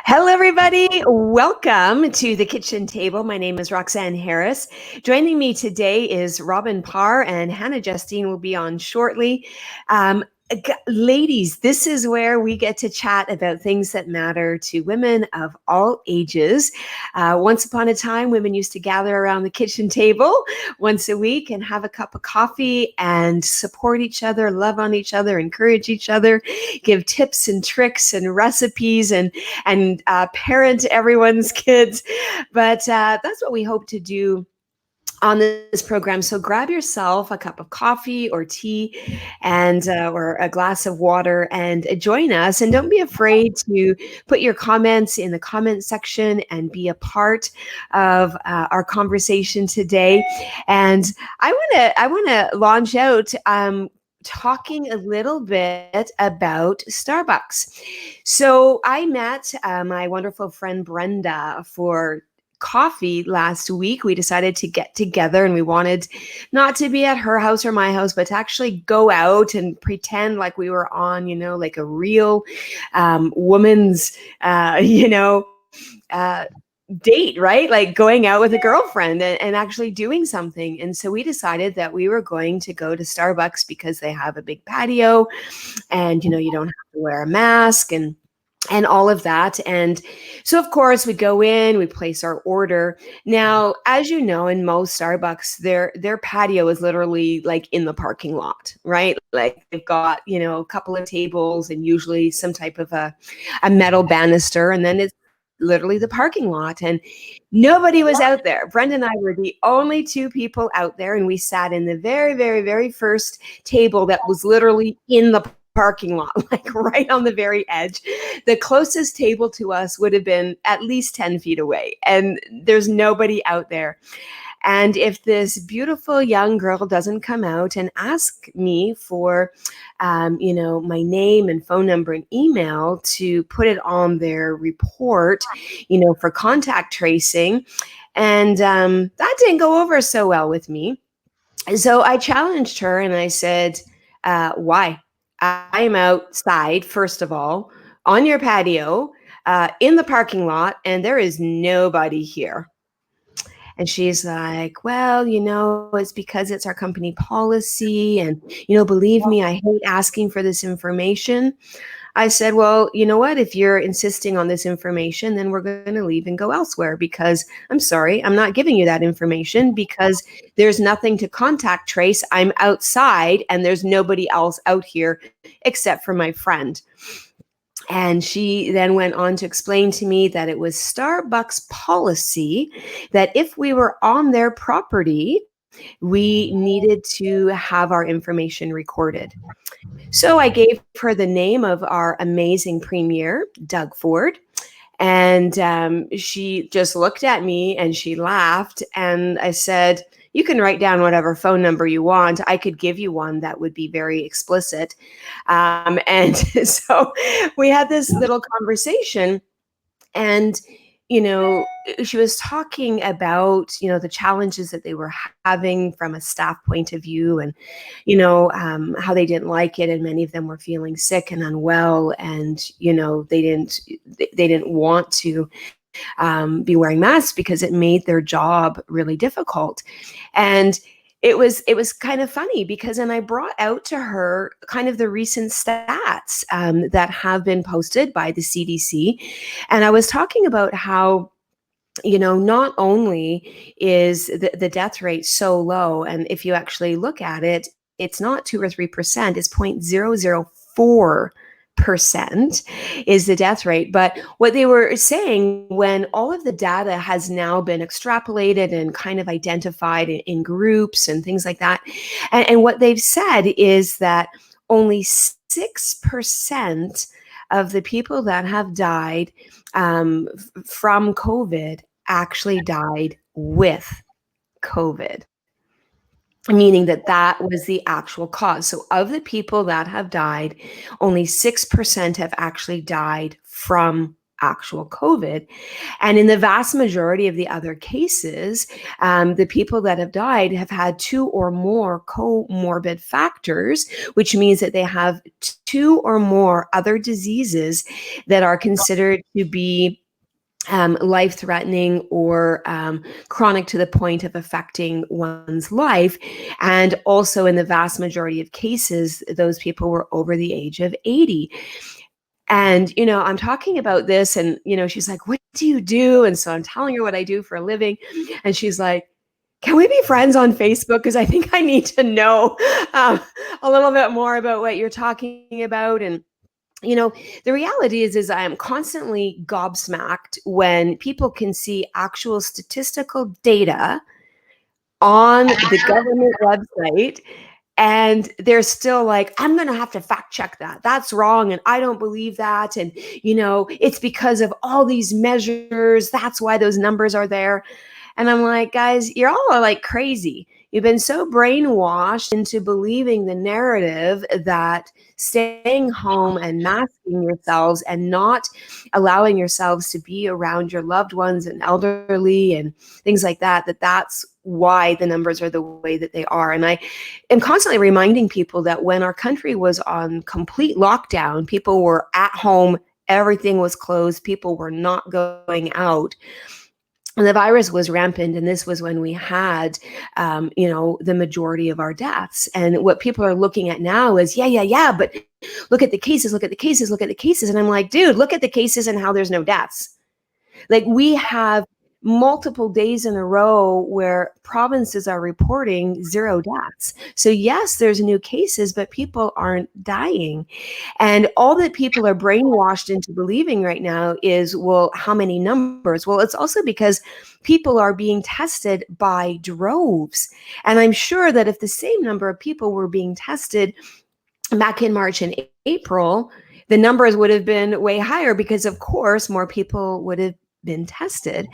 Hello, everybody. Welcome to the kitchen table. My name is Roxanne Harris. Joining me today is Robin Parr, and Hannah Justine will be on shortly. Ladies, this is where we get to chat about things that matter to women of all ages. Once upon a time, women used to gather around the kitchen table once a week and have a cup of coffee and support each other, love on each other, encourage each other, give tips and tricks and recipes and parent everyone's kids. But that's what we hope to do on this program. So grab yourself a cup of coffee or tea and or a glass of water and join us. And don't be afraid to put your comments in the comment section and be a part of our conversation today. And I want to launch out talking a little bit about Starbucks. So I met my wonderful friend Brenda for coffee last week. We decided to get together and we wanted not to be at her house or my house, but to actually go out and pretend like we were on, like a real woman's, uh, date, right? Like going out with a girlfriend and actually doing something. And so we decided that we were going to go to Starbucks because they have a big patio and, you don't have to wear a mask and all of that. And so, of course, we go in, we place our order. Now, as you know, in most Starbucks, their patio is literally like in the parking lot, right? Like they've got, a couple of tables and usually some type of a metal banister, and then it's literally the parking lot. And nobody was out there. Brenda and I were the only two people out there, and we sat in the very, very, very first table that was literally in the parking lot, like right on the very edge. The closest table to us would have been at least 10 feet away, and there's nobody out there. And if this beautiful young girl doesn't come out and ask me for, my name and phone number and email to put it on their report, for contact tracing, and that didn't go over so well with me. So I challenged her and I said, why? I am outside, first of all, on your patio, in the parking lot, and there is nobody here. And she's like, well, it's because it's our company policy. And, believe me, I hate asking for this information. I said, well, you know what? If you're insisting on this information, then we're going to leave and go elsewhere because I'm sorry, I'm not giving you that information because there's nothing to contact trace. I'm outside and there's nobody else out here except for my friend. And she then went on to explain to me that it was Starbucks policy that if we were on their property, we needed to have our information recorded. So I gave her the name of our amazing premier, Doug Ford. And she just looked at me and she laughed. And I said, you can write down whatever phone number you want. I could give you one that would be very explicit. And so we had this little conversation. And, she was talking about, the challenges that they were having from a staff point of view and, how they didn't like it. And many of them were feeling sick and unwell. And, they didn't want to be wearing masks because it made their job really difficult. And it was kind of funny because then I brought out to her kind of the recent stats that have been posted by the CDC. And I was talking about how, not only is the death rate so low, and if you actually look at it, it's not 2 or 3%, it's 0.004% is the death rate. But what they were saying, when all of the data has now been extrapolated and kind of identified in groups and things like that, and what they've said is that only 6% of the people that have died from COVID actually died with COVID, meaning that was the actual cause. So of the people that have died, only 6% have actually died from actual COVID. And in the vast majority of the other cases, the people that have died have had 2 or more comorbid factors, which means that they have 2 or more other diseases that are considered to be life-threatening or chronic to the point of affecting one's life. And also in the vast majority of cases, those people were over the age of 80. And, I'm talking about this and, she's like, what do you do? And so I'm telling her what I do for a living. And she's like, can we be friends on Facebook? Because I think I need to know a little bit more about what you're talking about. And the reality is I am constantly gobsmacked when people can see actual statistical data on the government website, and they're still like, I'm going to have to fact check that. That's wrong. And I don't believe that. And, it's because of all these measures. That's why those numbers are there. And I'm like, guys, you're all like crazy. You've been so brainwashed into believing the narrative that staying home and masking yourselves and not allowing yourselves to be around your loved ones and elderly and things like that, that's why the numbers are the way that they are. And I am constantly reminding people that when our country was on complete lockdown, people were at home, everything was closed, people were not going out. And the virus was rampant, and this was when we had, the majority of our deaths. And what people are looking at now is, but look at the cases, look at the cases, look at the cases. And I'm like, dude, look at the cases and how there's no deaths. Like, we have multiple days in a row where provinces are reporting 0 deaths. So yes, there's new cases, but people aren't dying. And all that people are brainwashed into believing right now is, well, how many numbers? Well, it's also because people are being tested by droves. And I'm sure that if the same number of people were being tested back in March and April, the numbers would have been way higher because, of course, more people would have been tested.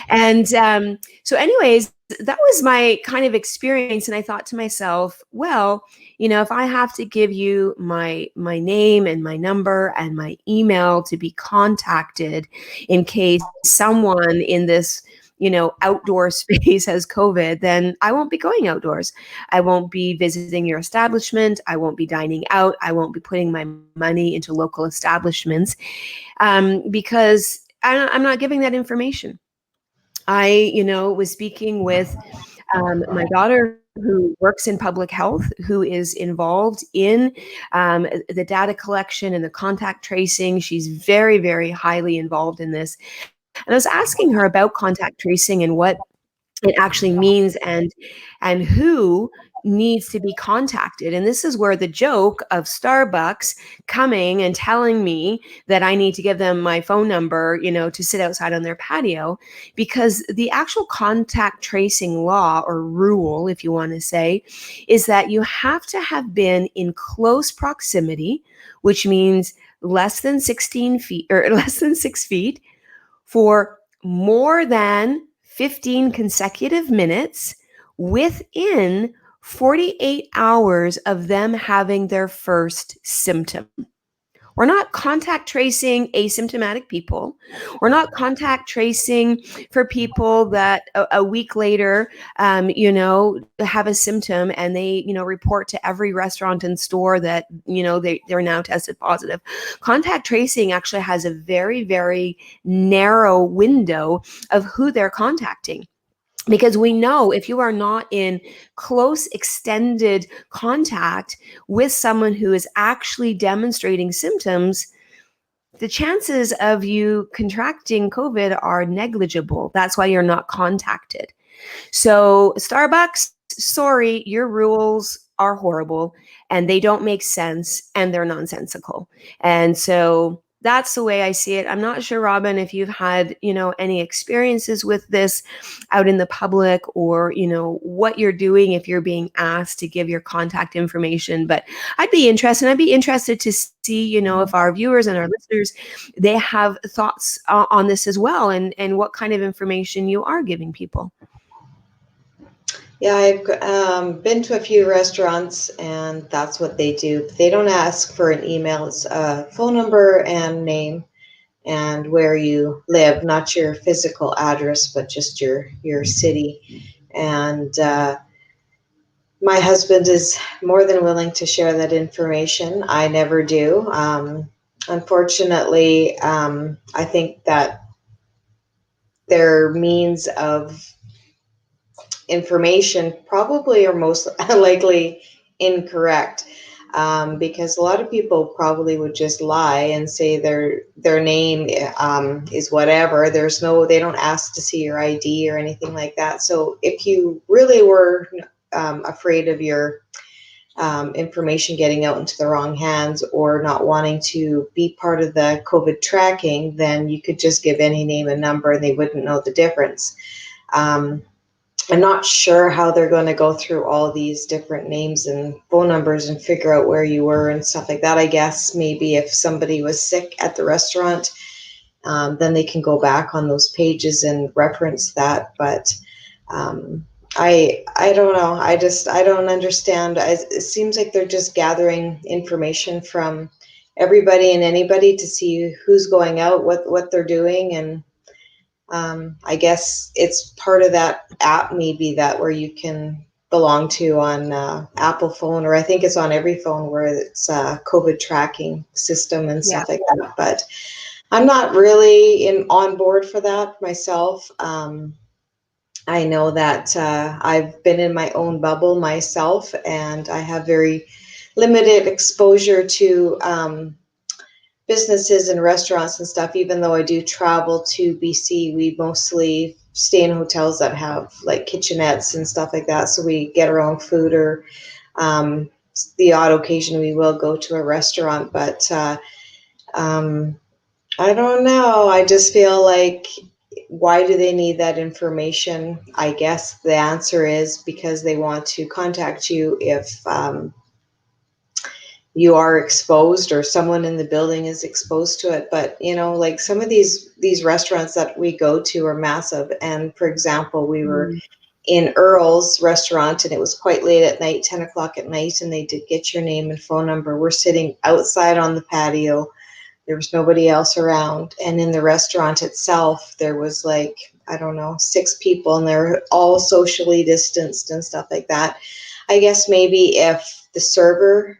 And so anyways, that was my kind of experience. And I thought to myself, well, if I have to give you my name and my number and my email to be contacted in case someone in this outdoor space has COVID, then I won't be going outdoors. I won't be visiting your establishment. I won't be dining out. I won't be putting my money into local establishments because I'm not giving that information. I, was speaking with my daughter who works in public health, who is involved in the data collection and the contact tracing. She's very, very highly involved in this. And I was asking her about contact tracing and what it actually means and who needs to be contacted. And this is where the joke of Starbucks coming and telling me that I need to give them my phone number, to sit outside on their patio, because the actual contact tracing law or rule, if you want to say, is that you have to have been in close proximity, which means less than 16 feet or less than 6 feet for more than 15 consecutive minutes within 48 hours of them having their first symptom. We're not contact tracing asymptomatic people. We're not contact tracing for people that a week later, have a symptom and they, report to every restaurant and store that, they're now tested positive. Contact tracing actually has a very, very narrow window of who they're contacting. Because we know if you are not in close, extended contact with someone who is actually demonstrating symptoms, the chances of you contracting COVID are negligible. That's why you're not contacted. So Starbucks, sorry, your rules are horrible and they don't make sense and they're nonsensical. And so that's the way I see it. I'm not sure, Robin, if you've had, any experiences with this out in the public or, what you're doing if you're being asked to give your contact information. But I'd be interested to see, if our viewers and our listeners, they have thoughts on this as well and what kind of information you are giving people. Yeah, I've been to a few restaurants and that's what they do. They don't ask for an email. It's a phone number and name. and where you live, not your physical address, but just your city. And my husband is more than willing to share that information. I never do. Unfortunately, I think that their means of information probably are most likely incorrect, because a lot of people probably would just lie and say their name is whatever. They don't ask to see your ID or anything like that. So if you really were afraid of your information getting out into the wrong hands or not wanting to be part of the COVID tracking, then you could just give any name and number and they wouldn't know the difference. I'm not sure how they're going to go through all these different names and phone numbers and figure out where you were and stuff like that. I guess maybe if somebody was sick at the restaurant, then they can go back on those pages and reference that. But I don't know. I don't understand. It seems like they're just gathering information from everybody and anybody to see who's going out, what they're doing, and I guess it's part of that app maybe that where you can belong to on Apple phone, or I think it's on every phone where it's a COVID tracking system and stuff like that. But I'm not really on board for that myself. I know that I've been in my own bubble myself, and I have very limited exposure to businesses and restaurants and stuff. Even though I do travel to BC, we mostly stay in hotels that have like kitchenettes and stuff like that. So we get our own food, or the odd occasion we will go to a restaurant. But I don't know. I just feel like, why do they need that information? I guess the answer is because they want to contact you if you are exposed or someone in the building is exposed to it. But like some of these restaurants that we go to are massive. And for example, we were in Earl's restaurant and it was quite late at night, 10 o'clock at night, and they did get your name and phone number. We're sitting outside on the patio. There was nobody else around. And in the restaurant itself, there was like, I don't know, 6 people, and they're all socially distanced and stuff like that. I guess maybe if the server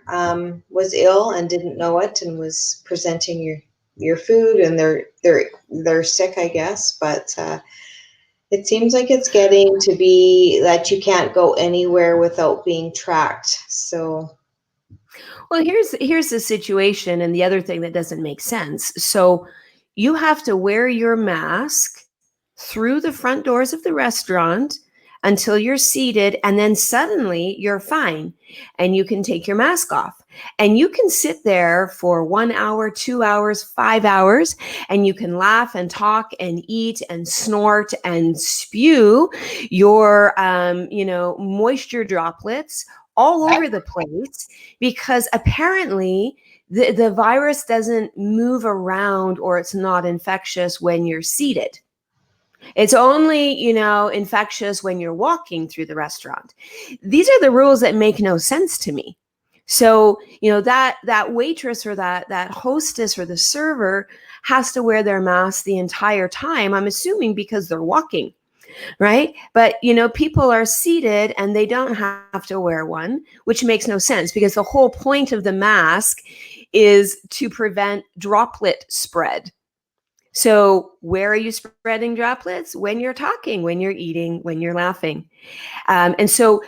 was ill and didn't know it and was presenting your food, and they're sick, I guess. But it seems like it's getting to be that you can't go anywhere without being tracked. So, well, here's the situation, and the other thing that doesn't make sense. So you have to wear your mask through the front doors of the restaurant until you're seated, and then suddenly you're fine and you can take your mask off, and you can sit there for 1 hour, 2 hours, 5 hours, and you can laugh and talk and eat and snort and spew your moisture droplets all over the place, because apparently the virus doesn't move around, or it's not infectious when you're seated. It's only, infectious when you're walking through the restaurant. These are the rules that make no sense to me. So, that waitress or that hostess or the server has to wear their mask the entire time, I'm assuming because they're walking, right? But, people are seated and they don't have to wear one, which makes no sense, because the whole point of the mask is to prevent droplet spread. So where are you spreading droplets? When you're talking, when you're eating, when you're laughing. And so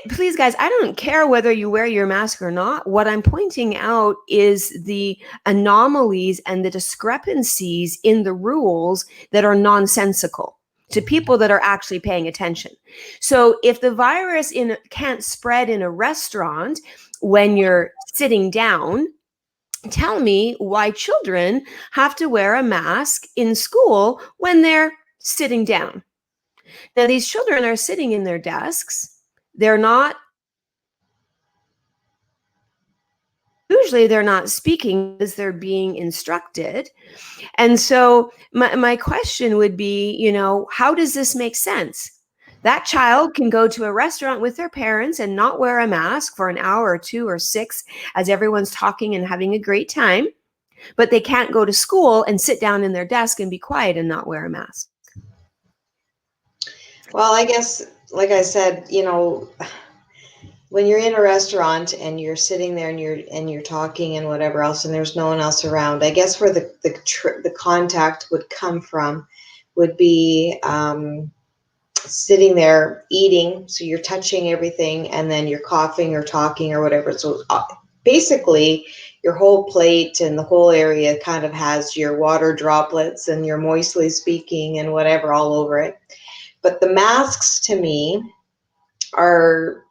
please, guys, I don't care whether you wear your mask or not. What I'm pointing out is the anomalies and the discrepancies in the rules that are nonsensical to people that are actually paying attention. So if the virus can't spread in a restaurant when you're sitting down, tell me why children have to wear a mask in school when they're sitting down. Now, these children are sitting in their desks. Usually they're not speaking as they're being instructed. And so my question would be, how does this make sense? That child can go to a restaurant with their parents and not wear a mask for an hour or 2 or 6 as everyone's talking and having a great time. but they can't go to school and sit down in their desk and be quiet and not wear a mask. Well, I guess, like I said, you know, when you're in a restaurant and you're sitting there and you're talking and whatever else, and there's no one else around, I guess where the contact would come from would be sitting there eating. So you're touching everything, and then you're coughing or talking or whatever. So basically, your whole plate and the whole area kind of has your water droplets and your moistly speaking and whatever all over it. But the masks to me are,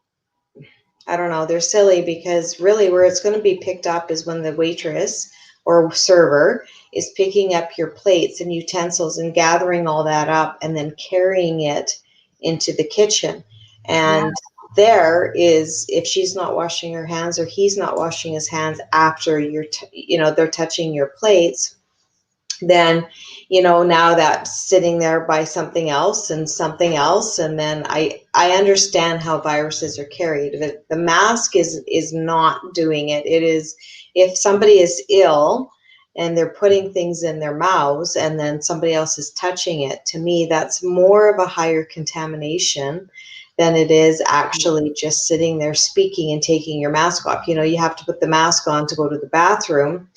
I don't know, they're silly, because really where it's going to be picked up is when the waitress or server is picking up your plates and utensils and gathering all that up and then carrying it into the kitchen. And there is, if she's not washing her hands or he's not washing his hands after they're touching your plates, then now that's sitting there by something else, and then I understand how viruses are carried. The mask is not doing it. It is, if somebody is ill and they're putting things in their mouths and then somebody else is touching it, to me that's more of a higher contamination than it is actually just sitting there speaking and taking your mask off. You have to put the mask on to go to the bathroom.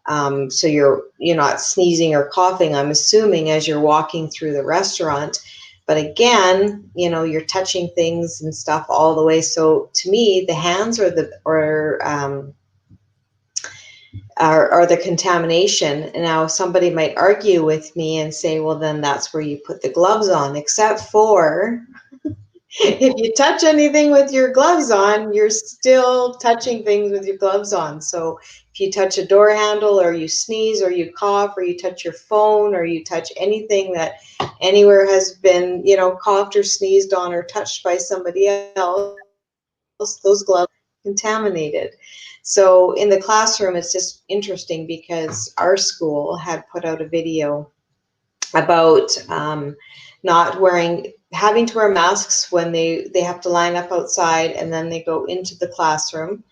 So you're not sneezing or coughing, I'm assuming, as you're walking through the restaurant. But again, you're touching things and stuff all the way. So to me, the hands are the contamination. And now somebody might argue with me and say, well, then that's where you put the gloves on, except for if you touch anything with your gloves on, you're still touching things with your gloves on. So if you touch a door handle, or you sneeze, or you cough, or you touch your phone, or you touch anything that anywhere has been, coughed or sneezed on or touched by somebody else, those gloves are contaminated. So in the classroom, it's just interesting because our school had put out a video about having to wear masks when they have to line up outside, and then they go into the classroom,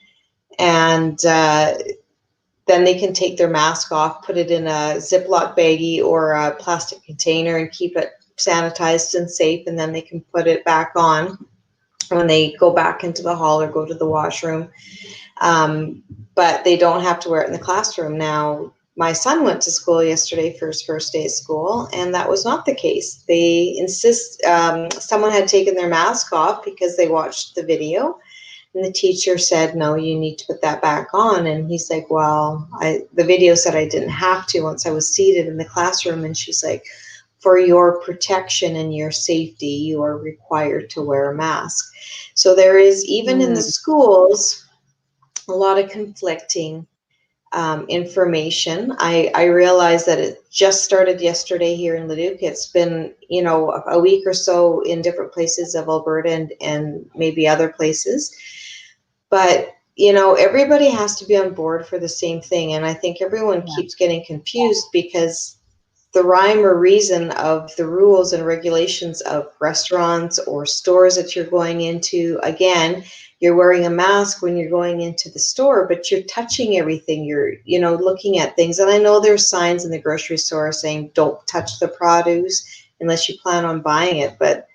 and then they can take their mask off, put it in a Ziploc baggie or a plastic container and keep it sanitized and safe, and then they can put it back on when they go back into the hall or go to the washroom. But they don't have to wear it in the classroom. Now, my son went to school yesterday for his first day of school, and that was not the case. They insist, someone had taken their mask off because they watched the video, and the teacher said, no, you need to put that back on. And he's like, well, the video said I didn't have to once I was seated in the classroom. And she's like, for your protection and your safety, you are required to wear a mask. So there is, even in the schools, a lot of conflicting information. I realize that it just started yesterday here in Leduc. It's been, a week or so in different places of Alberta and maybe other places. But, everybody has to be on board for the same thing. And I think everyone keeps getting confused because the rhyme or reason of the rules and regulations of restaurants or stores that you're going into, again, you're wearing a mask when you're going into the store, but you're touching everything. You're, looking at things. And I know there's signs in the grocery store saying, don't touch the produce unless you plan on buying it. But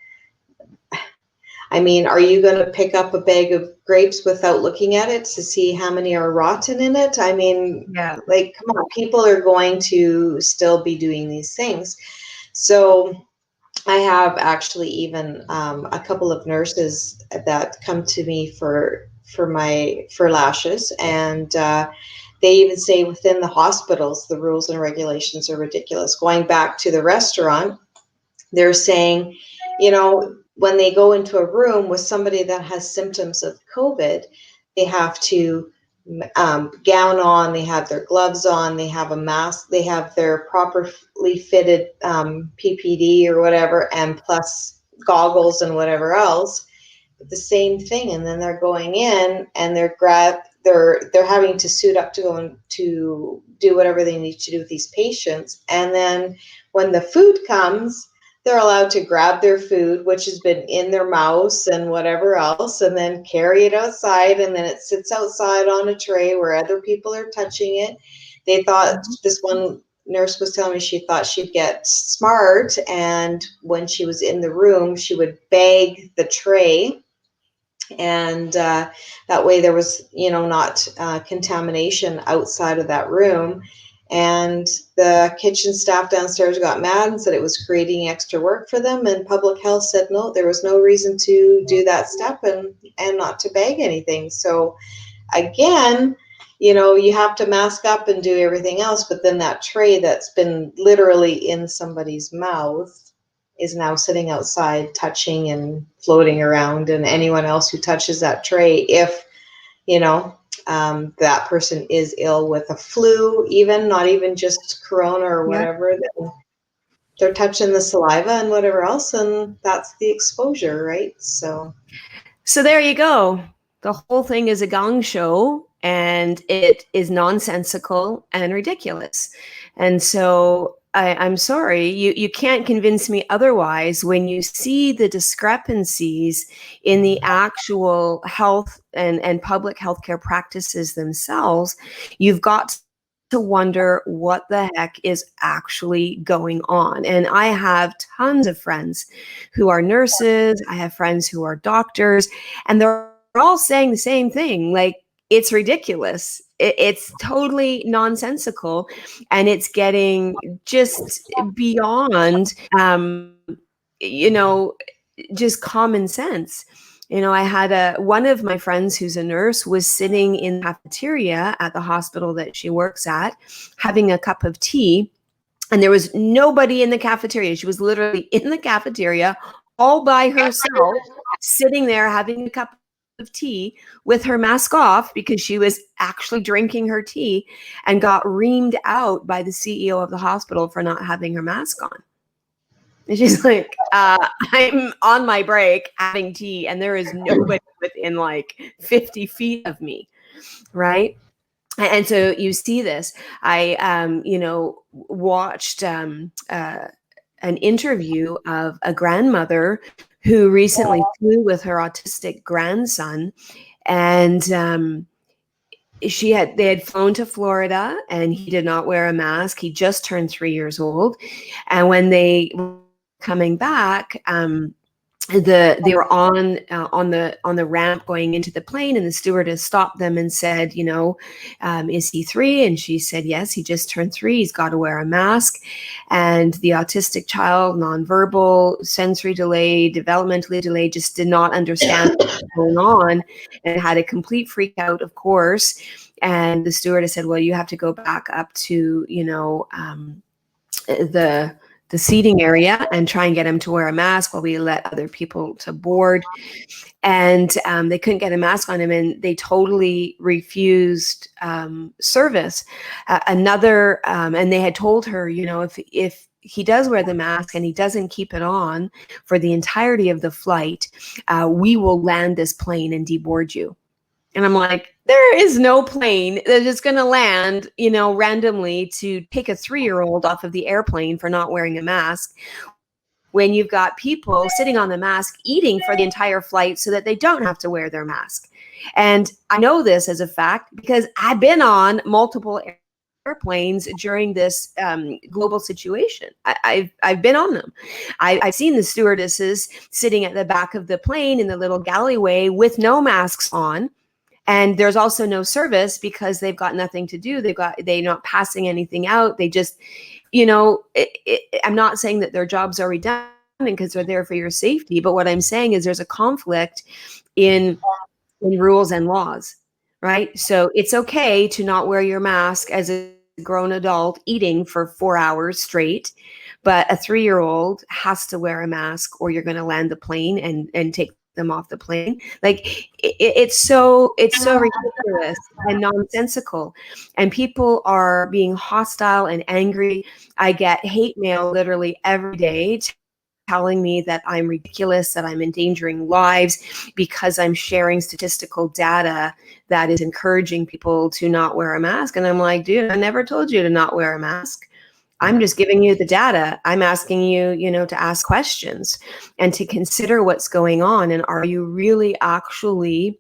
I mean, are you going to pick up a bag of grapes without looking at it to see how many are rotten in it? I mean, come on, people are going to still be doing these things. So I have actually even a couple of nurses that come to me for lashes, and they even say within the hospitals, the rules and regulations are ridiculous. Going back to the restaurant, they're saying, when they go into a room with somebody that has symptoms of COVID, they have to gown on, they have their gloves on, they have a mask, they have their properly fitted PPD or whatever, and plus goggles and whatever else. The same thing, and then they're going in and they're having to suit up to go and to do whatever they need to do with these patients, and then when the food comes, they're allowed to grab their food, which has been in their mouths and whatever else, and then carry it outside, and then it sits outside on a tray where other people are touching it. They thought, this one nurse was telling me, she thought she'd get smart, and when she was in the room, she would bag the tray, and that way there was, not contamination outside of that room. And the kitchen staff downstairs got mad and said it was creating extra work for them, and public health said no, there was no reason to do that step, and not to bag anything. So again, you have to mask up and do everything else, but then that tray that's been literally in somebody's mouth is now sitting outside, touching and floating around, and anyone else who touches that tray, if that person is ill with a flu, even not even just corona or whatever, then they're touching the saliva and whatever else, and that's the exposure, right? So there you go. The whole thing is a gong show, and it is nonsensical and ridiculous. And so I'm sorry, you can't convince me otherwise when you see the discrepancies in the actual health and public healthcare practices themselves. You've got to wonder what the heck is actually going on. And I have tons of friends who are nurses, I have friends who are doctors, and they're all saying the same thing. Like, it's ridiculous. It's totally nonsensical, and it's getting just beyond, just common sense. I had one of my friends who's a nurse was sitting in the cafeteria at the hospital that she works at, having a cup of tea, and there was nobody in the cafeteria. She was literally in the cafeteria all by herself, sitting there having a cup of tea with her mask off because she was actually drinking her tea, and got reamed out by the CEO of the hospital for not having her mask on. And she's like, I'm on my break having tea, and there is nobody within like 50 feet of me, right? And so you see this. I, watched an interview of a grandmother who recently flew with her autistic grandson, and they had flown to Florida, and he did not wear a mask. He just turned 3 years old, and when they were coming back, they were on the ramp going into the plane, and the stewardess stopped them and said, is he 3? And she said, yes, he just turned 3. He's got to wear a mask. And the autistic child, nonverbal, sensory delay, developmentally delayed, just did not understand what was going on, and had a complete freak out, of course. And the stewardess said, well, you have to go back up to, the seating area and try and get him to wear a mask while we let other people to board. And they couldn't get a mask on him, and they totally refused service. And they had told her, if he does wear the mask and he doesn't keep it on for the entirety of the flight, we will land this plane and deboard you. And I'm like, there is no plane that is going to land, randomly to take a 3-year-old off of the airplane for not wearing a mask, when you've got people sitting on the mask eating for the entire flight so that they don't have to wear their mask. And I know this as a fact because I've been on multiple airplanes during this global situation. I've been on them. I've seen the stewardesses sitting at the back of the plane in the little galleyway with no masks on. And there's also no service because they've got nothing to do. They're not passing anything out. They just, I'm not saying that their jobs are redundant because they're there for your safety. But what I'm saying is there's a conflict in rules and laws, right? So it's okay to not wear your mask as a grown adult eating for 4 hours straight, but a 3-year-old has to wear a mask or you're going to land the plane and take them off the plane. Like it's so ridiculous and nonsensical, and people are being hostile and angry. I get hate mail literally every day telling me that I'm ridiculous, that I'm endangering lives because I'm sharing statistical data that is encouraging people to not wear a mask. And I'm like, dude, I never told you to not wear a mask. I'm just giving you the data. I'm asking you, to ask questions and to consider what's going on. And are you really actually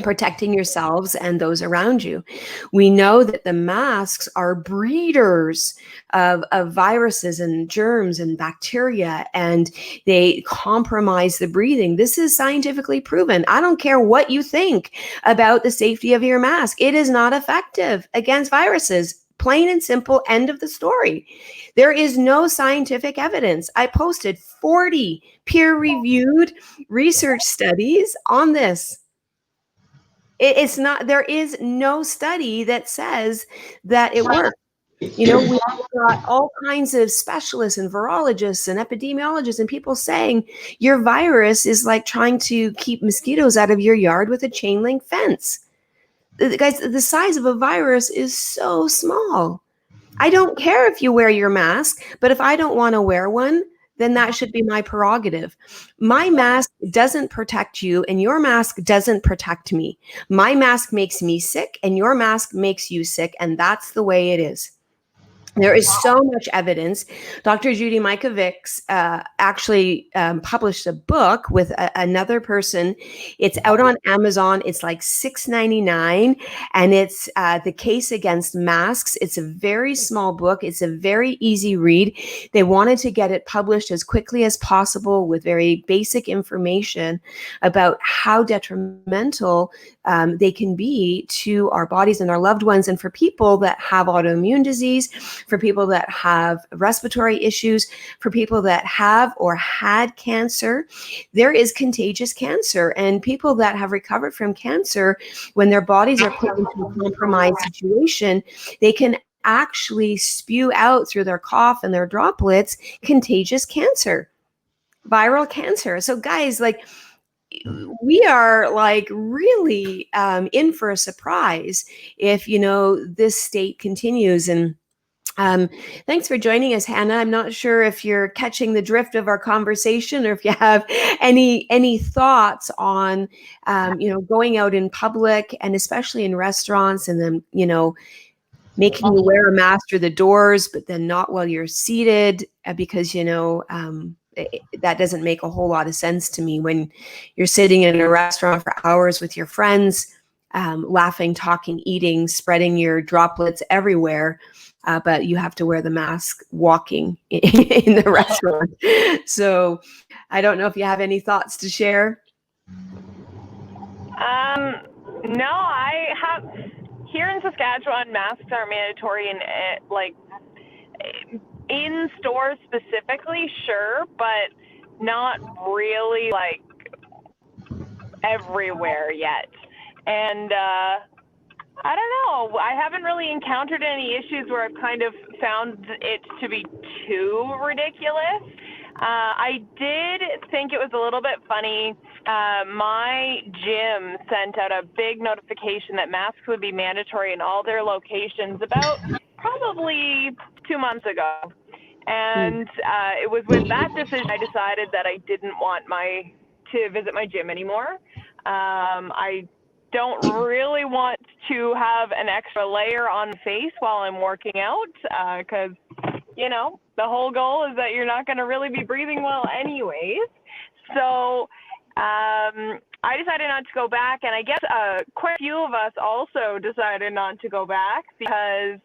protecting yourselves and those around you? We know that the masks are breeders of viruses and germs and bacteria, and they compromise the breathing. This is scientifically proven. I don't care what you think about the safety of your mask. It is not effective against viruses. Plain and simple, end of the story. There is no scientific evidence. I posted 40 peer-reviewed research studies on this. It's not, there is no study that says that it works. We've got all kinds of specialists and virologists and epidemiologists and people saying your virus is like trying to keep mosquitoes out of your yard with a chain link fence. Guys, the size of a virus is so small. I don't care if you wear your mask, but if I don't want to wear one, then that should be my prerogative. My mask doesn't protect you, and your mask doesn't protect me. My mask makes me sick, and your mask makes you sick, and that's the way it is. There is so much evidence. Dr. Judy Mikovits actually published a book with another person. It's out on Amazon. It's like $6.99, and it's The Case Against Masks. It's a very small book. It's a very easy read. They wanted to get it published as quickly as possible with very basic information about how detrimental they can be to our bodies and our loved ones, and for people that have autoimmune disease, for people that have respiratory issues, for people that have or had cancer. There is contagious cancer, and people that have recovered from cancer, when their bodies are put into a compromised situation, they can actually spew out through their cough and their droplets contagious cancer, viral cancer. So guys, like, we are like really in for a surprise if, this state continues. And thanks for joining us, Hannah. I'm not sure if you're catching the drift of our conversation or if you have any thoughts on, going out in public and especially in restaurants, and then, making you wear a mask through the doors, but then not while you're seated, because, that doesn't make a whole lot of sense to me when you're sitting in a restaurant for hours with your friends, laughing, talking, eating, spreading your droplets everywhere. But you have to wear the mask walking in the restaurant. So I don't know if you have any thoughts to share. No, I have. Here in Saskatchewan, masks are mandatory in stores specifically, sure, but not really like everywhere yet. And I don't know. I haven't really encountered any issues where I've kind of found it to be too ridiculous. I did think it was a little bit funny. My gym sent out a big notification that masks would be mandatory in all their locations about probably 2 months ago. And it was with that decision I decided that I didn't want to visit my gym anymore. I don't really want to have an extra layer on the face while I'm working out, because, the whole goal is that you're not going to really be breathing well anyways. So I decided not to go back, and I guess quite a few of us also decided not to go back because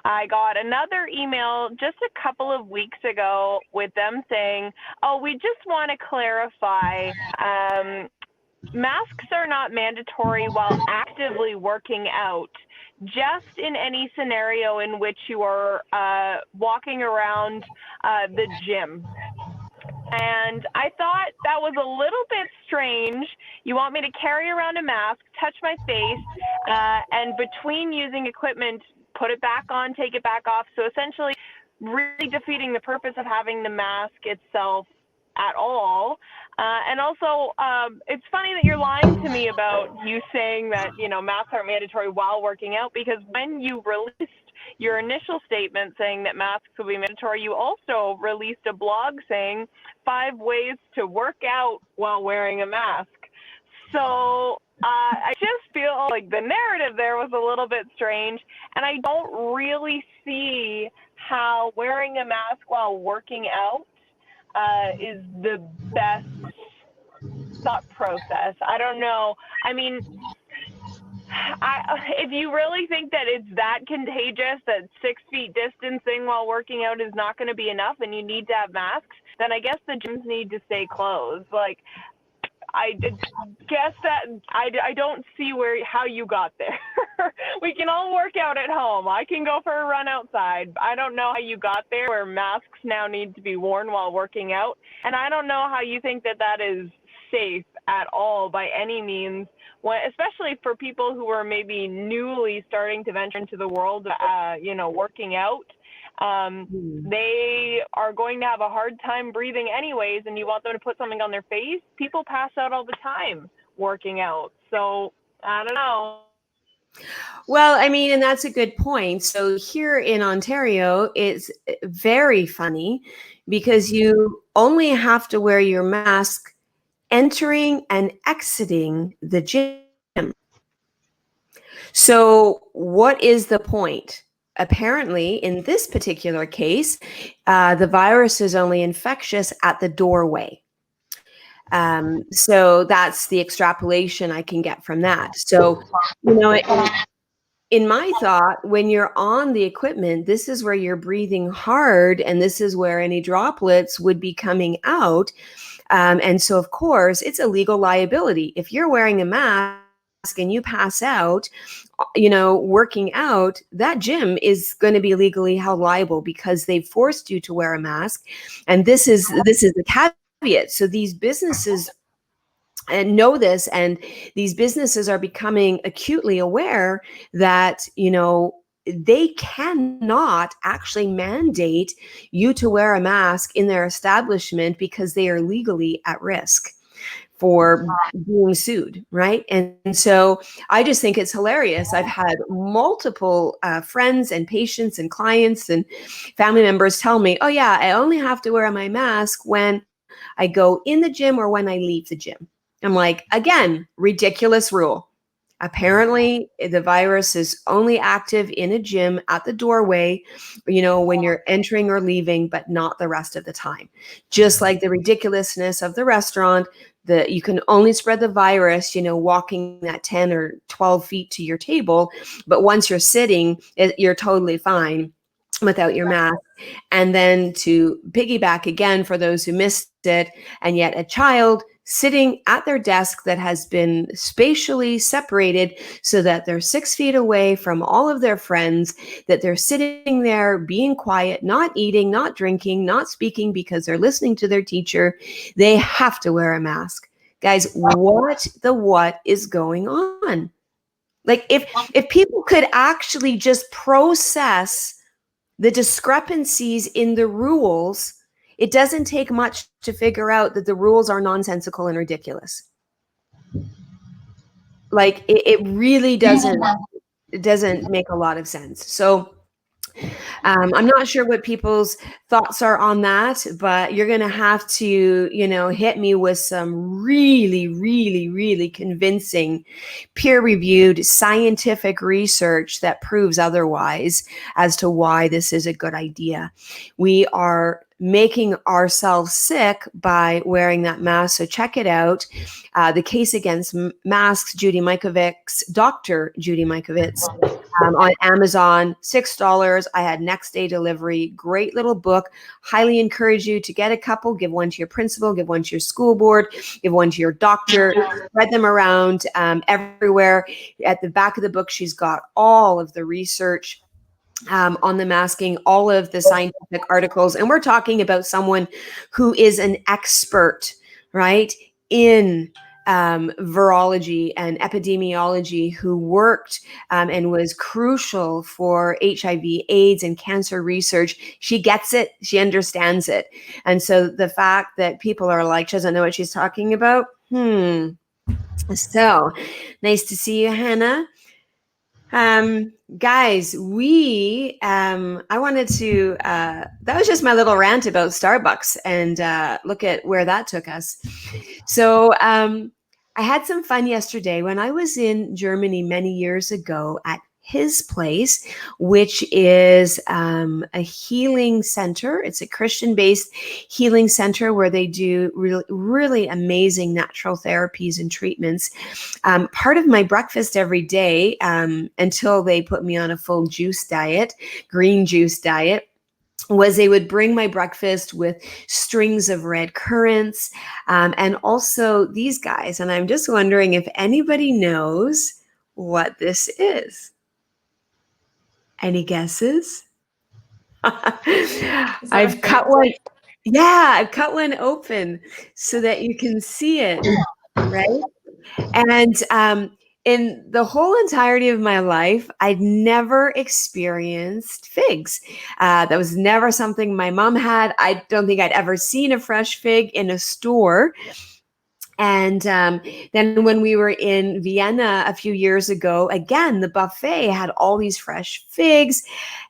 I got another email just a couple of weeks ago with them saying, we just want to clarify, masks are not mandatory while actively working out, just in any scenario in which you are walking around the gym. And I thought that was a little bit strange. You want me to carry around a mask, touch my face, and between using equipment, put it back on, take it back off. So essentially really defeating the purpose of having the mask itself at all. And also, it's funny that you're lying to me about you saying that, masks aren't mandatory while working out, because when you released your initial statement saying that masks will be mandatory, you also released a blog saying 5 ways to work out while wearing a mask. So I just feel like the narrative there was a little bit strange, and I don't really see how wearing a mask while working out is the best thought process. I don't know. I mean, if you really think that it's that contagious, that 6 feet distancing while working out is not going to be enough and you need to have masks, then I guess the gyms need to stay closed. Like, I guess that I don't see how you got there. We can all work out at home. I can go for a run outside. I don't know how you got there where masks now need to be worn while working out. And I don't know how you think that that is safe at all by any means, especially for people who are maybe newly starting to venture into the world, working out. They are going to have a hard time breathing anyways, and you want them to put something on their face. People pass out all the time working out. So I don't know. Well, I mean, and that's a good point. So here in Ontario, it's very funny because you only have to wear your mask entering and exiting the gym. So what is the point? Apparently, in this particular case, the virus is only infectious at the doorway. So that's the extrapolation I can get from that. So, in my thought, when you're on the equipment, this is where you're breathing hard, and this is where any droplets would be coming out. And so, of course, it's a legal liability. If you're wearing a mask and you pass out, working out, that gym is going to be legally held liable because they've forced you to wear a mask. And this is the caveat. So these businesses know this, and these businesses are becoming acutely aware that, they cannot actually mandate you to wear a mask in their establishment because they are legally at risk for being sued, right? And so I just think it's hilarious. I've had multiple friends and patients and clients and family members tell me, oh yeah, I only have to wear my mask when I go in the gym or when I leave the gym. I'm like, again, ridiculous rule. Apparently, the virus is only active in a gym at the doorway, when you're entering or leaving, but not the rest of the time. Just like the ridiculousness of the restaurant, that you can only spread the virus, walking that 10 or 12 feet to your table. But once you're sitting, you're totally fine without your mask. And then to piggyback again, for those who missed it, and yet a child sitting at their desk that has been spatially separated so that they're 6 feet away from all of their friends, that they're sitting there being quiet, not eating, not drinking, not speaking because they're listening to their teacher, they have to wear a mask. Guys, what is going on? Like, if people could actually just process the discrepancies in the rules, it doesn't take much to figure out that the rules are nonsensical and ridiculous. Like, it really doesn't make a lot of sense. So I'm not sure what people's thoughts are on that, but you're going to have to, hit me with some really, really, really convincing peer-reviewed scientific research that proves otherwise as to why this is a good idea. We are making ourselves sick by wearing that mask. So check it out. The Case Against Masks, Dr. Judy Mikovits, on Amazon, $6. I had next day delivery. Great little book. Highly encourage you to get a couple. Give one to your principal, give one to your school board, give one to your doctor, spread them around everywhere. At the back of the book, she's got all of the research on the masking, all of the scientific articles. And we're talking about someone who is an expert, right, in virology and epidemiology, who worked and was crucial for HIV, AIDS, and cancer research. She gets it. She understands it. And so the fact that people are like, she doesn't know what she's talking about. So nice to see you, Hannah. Guys, I wanted to, that was just my little rant about Starbucks, and look at where that took us. So, I had some fun yesterday when I was in Germany many years ago at his place, which is a healing center. It's a Christian-based healing center where they do really, really amazing natural therapies and treatments. Part of my breakfast every day, until they put me on a full juice diet, green juice diet, was they would bring my breakfast with strings of red currants, and also these guys. And I'm just wondering if anybody knows what this is. Any guesses? I've cut one. Yeah, I've cut one open so that you can see it, right? And in the whole entirety of my life, I'd never experienced figs. That was never something my mom had. I don't think I'd ever seen a fresh fig in a store. And then when we were in Vienna a few years ago, again, the buffet had all these fresh figs,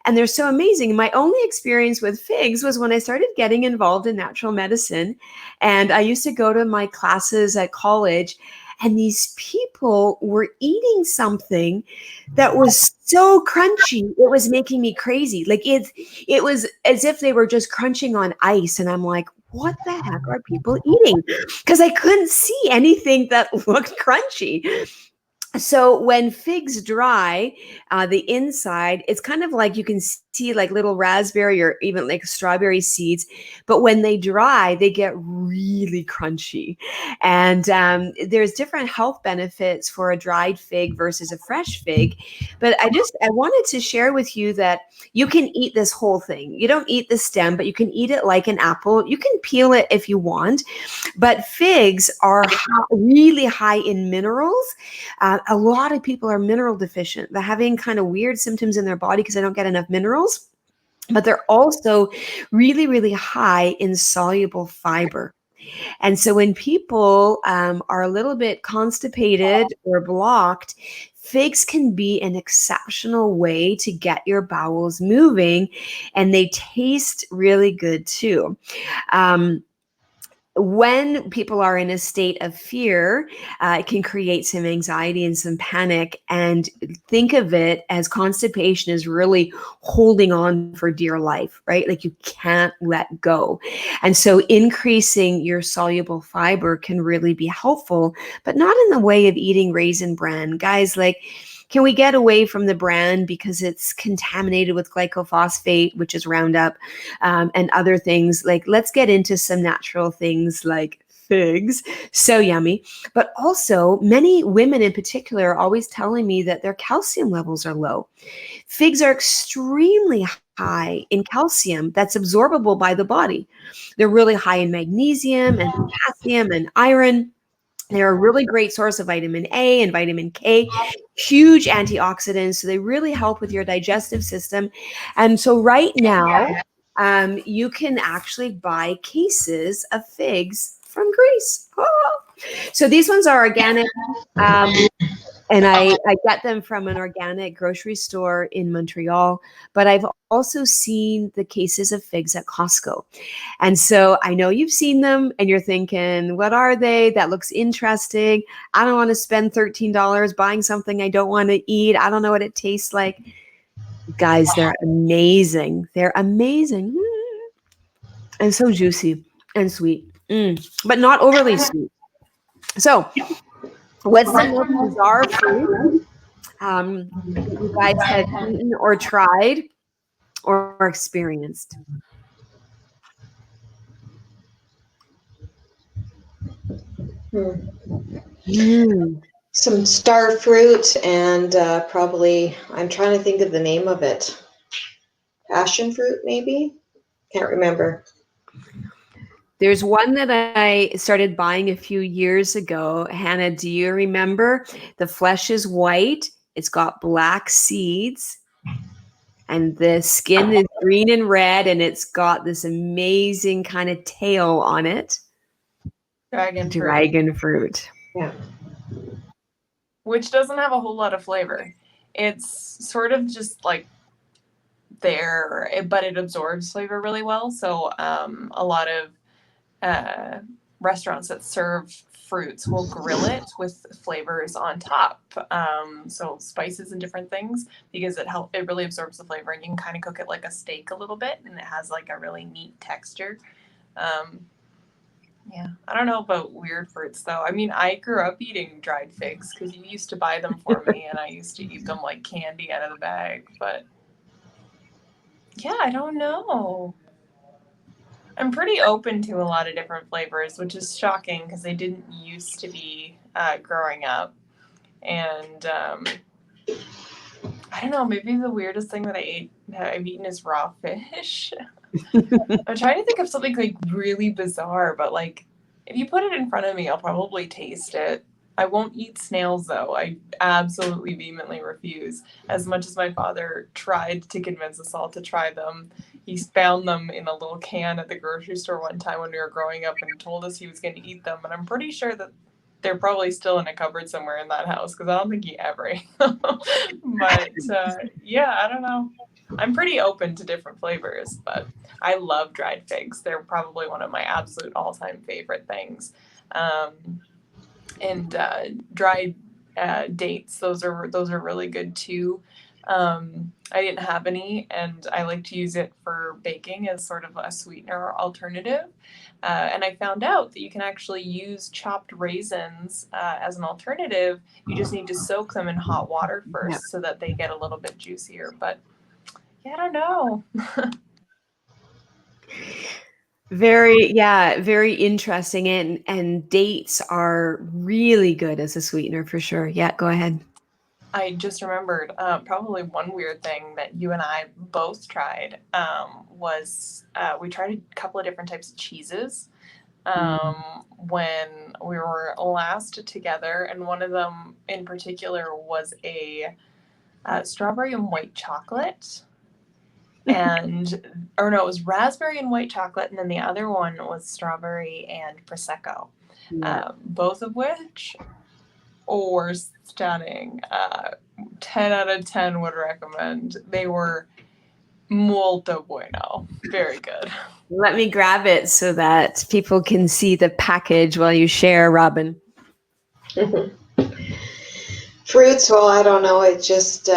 and they're so amazing. My only experience with figs was when I started getting involved in natural medicine. And I used to go to my classes at college, and these people were eating something that was so crunchy. It was making me crazy. Like it was as if they were just crunching on ice. And I'm like, what the heck are people eating? Because I couldn't see anything that looked crunchy. So when figs dry, the inside, it's kind of like you can see like little raspberry or even like strawberry seeds. But when they dry, they get really crunchy. And there's different health benefits for a dried fig versus a fresh fig. But I wanted to share with you that you can eat this whole thing. You don't eat the stem, but you can eat it like an apple. You can peel it if you want. But figs are really high in minerals. A lot of people are mineral deficient. They're having kind of weird symptoms in their body because they don't get enough minerals, but they're also really, really high in soluble fiber. And so when people are a little bit constipated or blocked, figs can be an exceptional way to get your bowels moving, and they taste really good too. When people are in a state of fear, it can create some anxiety and some panic. And think of it as constipation is really holding on for dear life, right? Like you can't let go. And so increasing your soluble fiber can really be helpful, but not in the way of eating Raisin Bran. Guys, like, can we get away from the brand because it's contaminated with glyphosate, which is Roundup, and other things? Like, let's get into some natural things like figs. So yummy. But also, many women in particular are always telling me that their calcium levels are low. Figs are extremely high in calcium that's absorbable by the body. They're really high in magnesium and potassium and iron. They're a really great source of vitamin A and vitamin K, huge antioxidants. So they really help with your digestive system. And so right now, you can actually buy cases of figs from Greece. Oh. So these ones are organic. And I get them from an organic grocery store in Montreal, but I've also seen the cases of figs at Costco. And so I know you've seen them and you're thinking, what are they? That looks interesting. I don't want to spend $13 buying something I don't want to eat. I don't know what it tastes like. Guys, they're amazing. They're amazing. And so juicy and sweet, but not overly sweet. So what's the most bizarre food you guys have eaten or tried or experienced? Some star fruit and probably, I'm trying to think of the name of it. Passion fruit, maybe? Can't remember. There's one that I started buying a few years ago. Hannah, do you remember? The flesh is white. It's got black seeds. And the skin is green and red. And it's got this amazing kind of tail on it. Dragon fruit. Yeah. Which doesn't have a whole lot of flavor. It's sort of just like there, but it absorbs flavor really well. So a lot of restaurants that serve fruits, we'll grill it with flavors on top. So spices and different things, because it really absorbs the flavor, and you can kind of cook it like a steak a little bit, and it has like a really neat texture. Yeah, I don't know about weird fruits though. I mean, I grew up eating dried figs because you used to buy them for me, and I used to eat them like candy out of the bag. But yeah, I don't know. I'm pretty open to a lot of different flavors, which is shocking because they didn't used to be growing up. And I don't know, maybe the weirdest thing that I've eaten is raw fish. I'm trying to think of something like really bizarre, but like if you put it in front of me, I'll probably taste it. I won't eat snails though. I absolutely vehemently refuse. As much as my father tried to convince us all to try them, he found them in a little can at the grocery store one time when we were growing up and told us he was going to eat them. And I'm pretty sure that they're probably still in a cupboard somewhere in that house because I don't think he ever ate them. But yeah, I don't know. I'm pretty open to different flavors, but I love dried figs. They're probably one of my absolute all-time favorite things. And dried dates, those are really good too. I didn't have any, and I like to use it for baking as sort of a sweetener alternative. And I found out that you can actually use chopped raisins as an alternative. You just need to soak them in hot water first so that they get a little bit juicier. But yeah, I don't know. Very interesting. And dates are really good as a sweetener for sure. Yeah, go ahead. I just remembered probably one weird thing that you and I both tried was we tried a couple of different types of cheeses when we were last together, and one of them in particular was a strawberry and white chocolate. It was raspberry and white chocolate, and then the other one was strawberry and Prosecco, both of which were stunning. 10 out of 10 would recommend. They were molto bueno. Very good. Let me grab it so that people can see the package while you share, Robin. Fruits, well, I don't know. It just...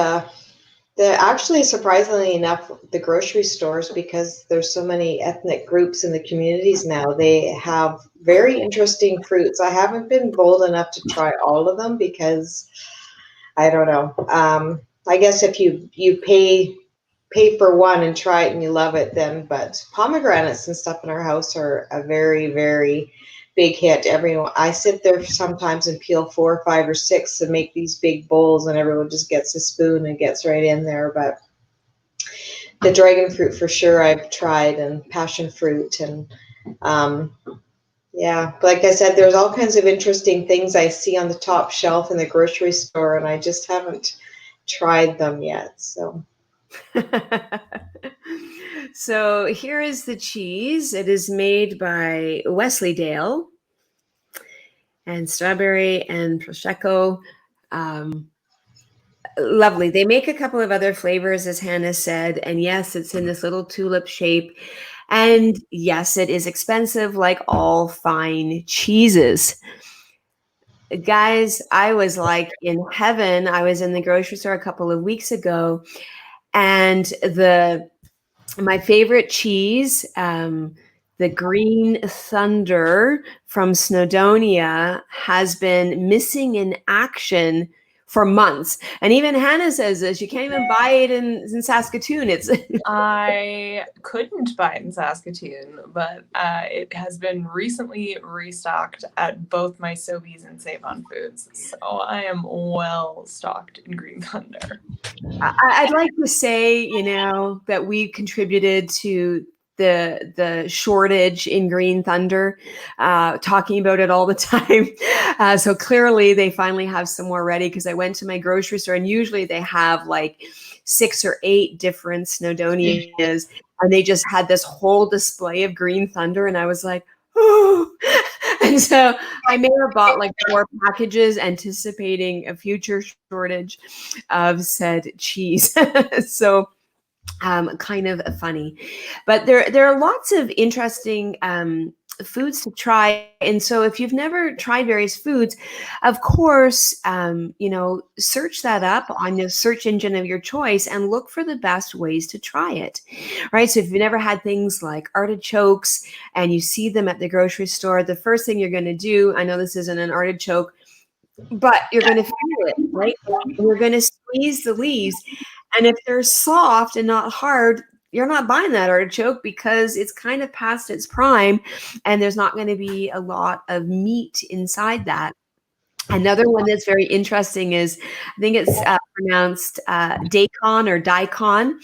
they're actually, surprisingly enough, the grocery stores, because there's so many ethnic groups in the communities now, they have very interesting fruits. I haven't been bold enough to try all of them because I don't know. I guess if you pay for one and try it and you love it, then. But pomegranates and stuff in our house are a very, very big hit. I sit there sometimes and peel 4 or 5 or 6 and make these big bowls, and everyone just gets a spoon and gets right in there. But the dragon fruit for sure I've tried, and passion fruit, and like I said, there's all kinds of interesting things I see on the top shelf in the grocery store, and I just haven't tried them yet. So here is the cheese. It is made by Wensleydale, and strawberry and Prosecco. Lovely. They make a couple of other flavors, as Hannah said. And yes, it's in this little tulip shape. And yes, it is expensive, like all fine cheeses. Guys, I was like in heaven. I was in the grocery store a couple of weeks ago, and my favorite cheese, the Green Thunder from Snowdonia, has been missing in action for months. And even Hannah says this, you can't even buy it in Saskatoon. I couldn't buy it in Saskatoon, but it has been recently restocked at both my Sobeys and Save On Foods. So I am well stocked in Green Thunder. I'd like to say, that we contributed to the shortage in Green Thunder, talking about it all the time. So clearly they finally have some more ready, because I went to my grocery store and usually they have like 6 or 8 different Snowdonias, and they just had this whole display of Green Thunder, and I was like, oh. And so I may have bought like 4 packages anticipating a future shortage of said cheese. So kind of funny, but there are lots of interesting foods to try. And so if you've never tried various foods, of course, search that up on the search engine of your choice and look for the best ways to try it, right? So if you've never had things like artichokes and you see them at the grocery store, the first thing you're going to do, I know this isn't an artichoke, but you're going to feel it, right? You're going to squeeze the leaves. And if they're soft and not hard, you're not buying that artichoke because it's kind of past its prime and there's not going to be a lot of meat inside that. Another one that's very interesting is, I think it's pronounced daikon or daikon.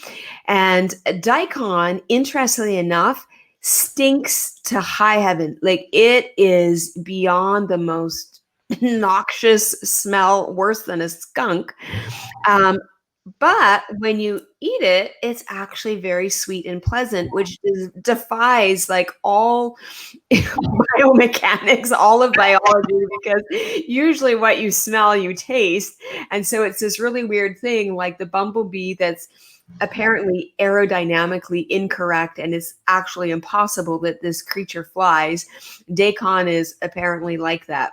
And daikon, interestingly enough, stinks to high heaven. Like, it is beyond the most noxious smell, worse than a skunk. But when you eat it, it's actually very sweet and pleasant, which defies like all biomechanics, all of biology, because usually what you smell, you taste. And so it's this really weird thing, like the bumblebee that's apparently aerodynamically incorrect, and it's actually impossible that this creature flies. Daikon is apparently like that.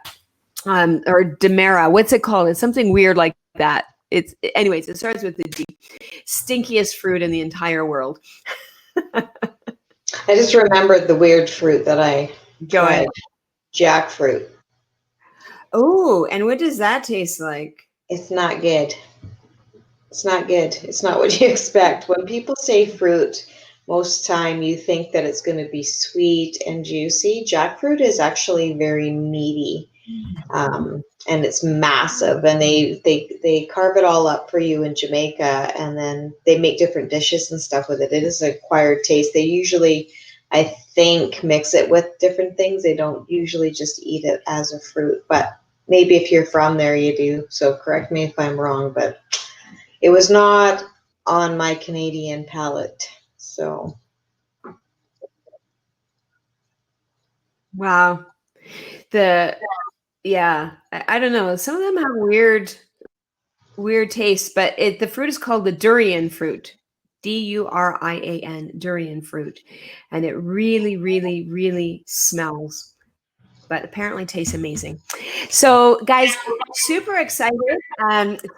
Or Demera, what's it called? It's something weird like that. Anyways, it starts with the D. Stinkiest fruit in the entire world. I just remembered the weird fruit that I Go ahead. Jackfruit. Oh, and what does that taste like? It's not good. It's not good. It's not what you expect. When people say fruit, most time you think that it's going to be sweet and juicy. Jackfruit is actually very meaty. And it's massive, and they carve it all up for you in Jamaica, and then they make different dishes and stuff with it. It is an acquired taste. They usually, I think, mix it with different things. They don't usually just eat it as a fruit, but maybe if you're from there, you do. So correct me if I'm wrong, but it was not on my Canadian palate. So. Wow. Yeah, I don't know. Some of them have weird tastes, but the fruit is called the durian fruit. Durian, durian fruit. And it really, really, really smells, but apparently tastes amazing. So guys, super excited.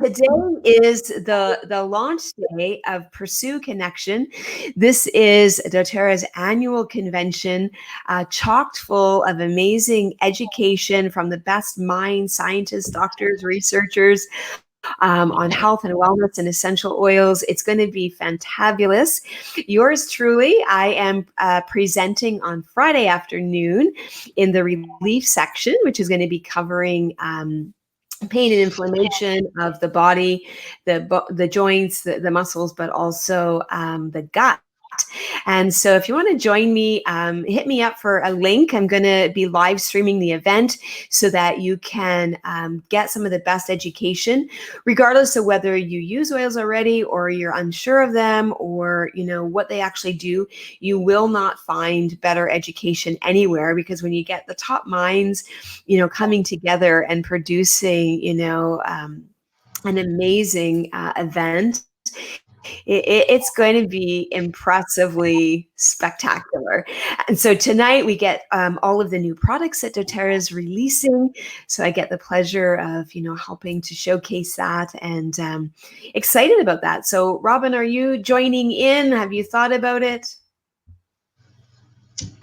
Today is the launch day of Pursue Connection. This is doTERRA's annual convention, chocked full of amazing education from the best minds, scientists, doctors, researchers, on health and wellness and essential oils. It's going to be fantabulous. Yours truly, I am presenting on Friday afternoon in the relief section, which is going to be covering pain and inflammation of the body, the joints, the muscles, but also the gut. And so if you want to join me, hit me up for a link. I'm going to be live streaming the event so that you can get some of the best education, regardless of whether you use oils already or you're unsure of them or, what they actually do. You will not find better education anywhere, because when you get the top minds, coming together and producing, an amazing event, it's going to be impressively spectacular. And so tonight we get all of the new products that doTERRA is releasing. So I get the pleasure of, helping to showcase that, and excited about that. So Robin, are you joining in? Have you thought about it?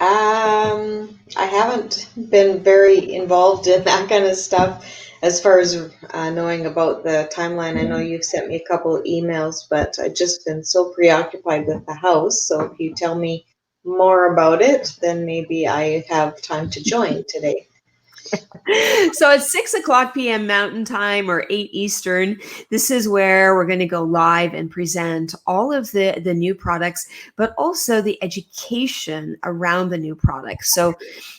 I haven't been very involved in that kind of stuff as far as knowing about the timeline. I know you've sent me a couple of emails, but I've just been so preoccupied with the house. So if you tell me more about it, then maybe I have time to join today. So it's 6:00 p.m. Mountain Time or 8 Eastern. This is where we're going to go live and present all of the new products, but also the education around the new products. So,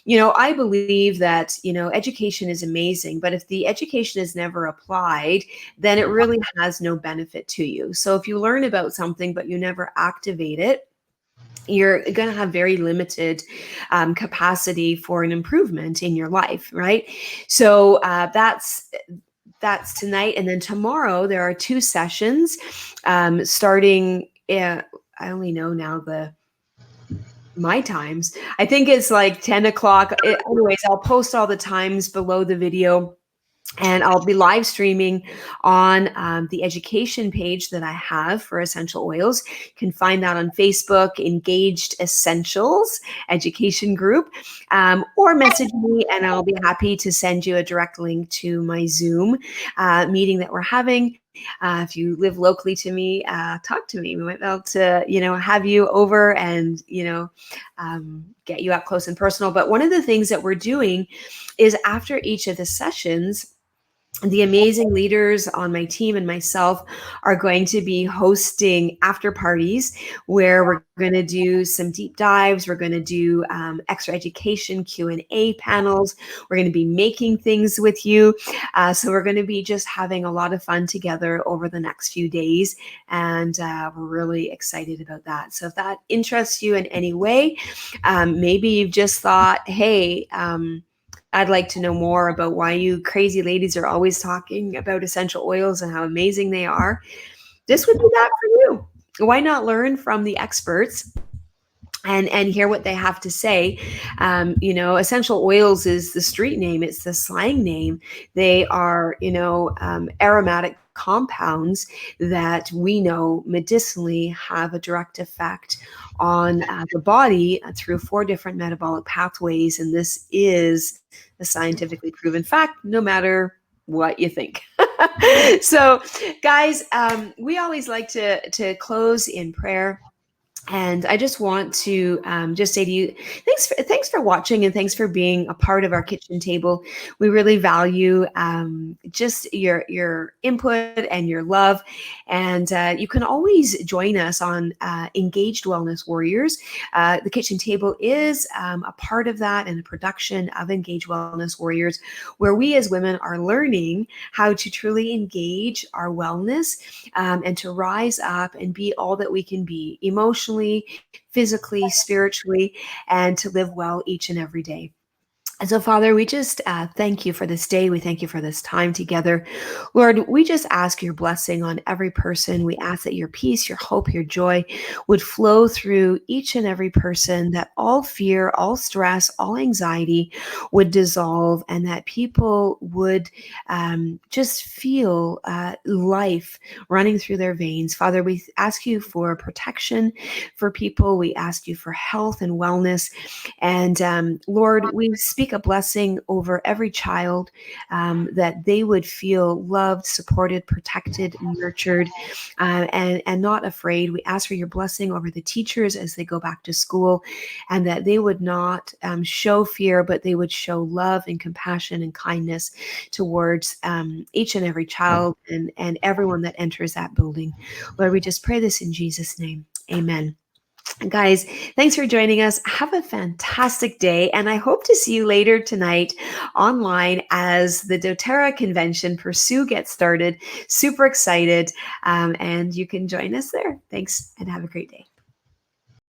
I believe that, education is amazing, but if the education is never applied, then it really has no benefit to you. So if you learn about something, but you never activate it, you're going to have very limited capacity for an improvement in your life, right? So that's tonight. And then tomorrow there are 2 sessions starting. I only know now my times. I think it's like 10 o'clock. Anyways, I'll post all the times below the video. And I'll be live streaming on the education page that I have for essential oils. You can find that on Facebook, Engaged Essentials Education Group, or message me and I'll be happy to send you a direct link to my Zoom meeting that we're having. If you live locally to me, talk to me. We might be able to, have you over and, get you up close and personal. But one of the things that we're doing is after each of the sessions, the amazing leaders on my team and myself are going to be hosting after parties where we're going to do some deep dives. We're going to do extra education Q&A panels. We're going to be making things with you. So we're going to be just having a lot of fun together over the next few days. And we're really excited about that. So if that interests you in any way, maybe you've just thought, hey, I'd like to know more about why you crazy ladies are always talking about essential oils and how amazing they are. This would be that for you. Why not learn from the experts and hear what they have to say? Essential oils is the street name. It's the slang name. They are, aromatic compounds that we know medicinally have a direct effect on the body through 4 different metabolic pathways. And this is a scientifically proven fact, no matter what you think. So, guys, we always like to close in prayer. And I just want to just say to you, thanks for watching and thanks for being a part of our kitchen table. We really value just your input and your love. And you can always join us on Engaged Wellness Warriors. The kitchen table is a part of that and a production of Engaged Wellness Warriors, where we as women are learning how to truly engage our wellness and to rise up and be all that we can be emotionally, physically, spiritually, and to live well each and every day. And so, Father, we just thank you for this day. We thank you for this time together. Lord, we just ask your blessing on every person. We ask that your peace, your hope, your joy would flow through each and every person, that all fear, all stress, all anxiety would dissolve, and that people would just feel life running through their veins. Father, we ask you for protection for people. We ask you for health and wellness. And Lord, we speak a blessing over every child, that they would feel loved, supported, protected, nurtured, and not afraid. We ask for your blessing over the teachers as they go back to school, and that they would not show fear, but they would show love and compassion and kindness towards each and every child and everyone that enters that building. Lord, we just pray this in Jesus' name. Amen. Guys, thanks for joining us. Have a fantastic day. And I hope to see you later tonight online as the doTERRA convention Pursue gets started. Super excited. And you can join us there. Thanks and have a great day.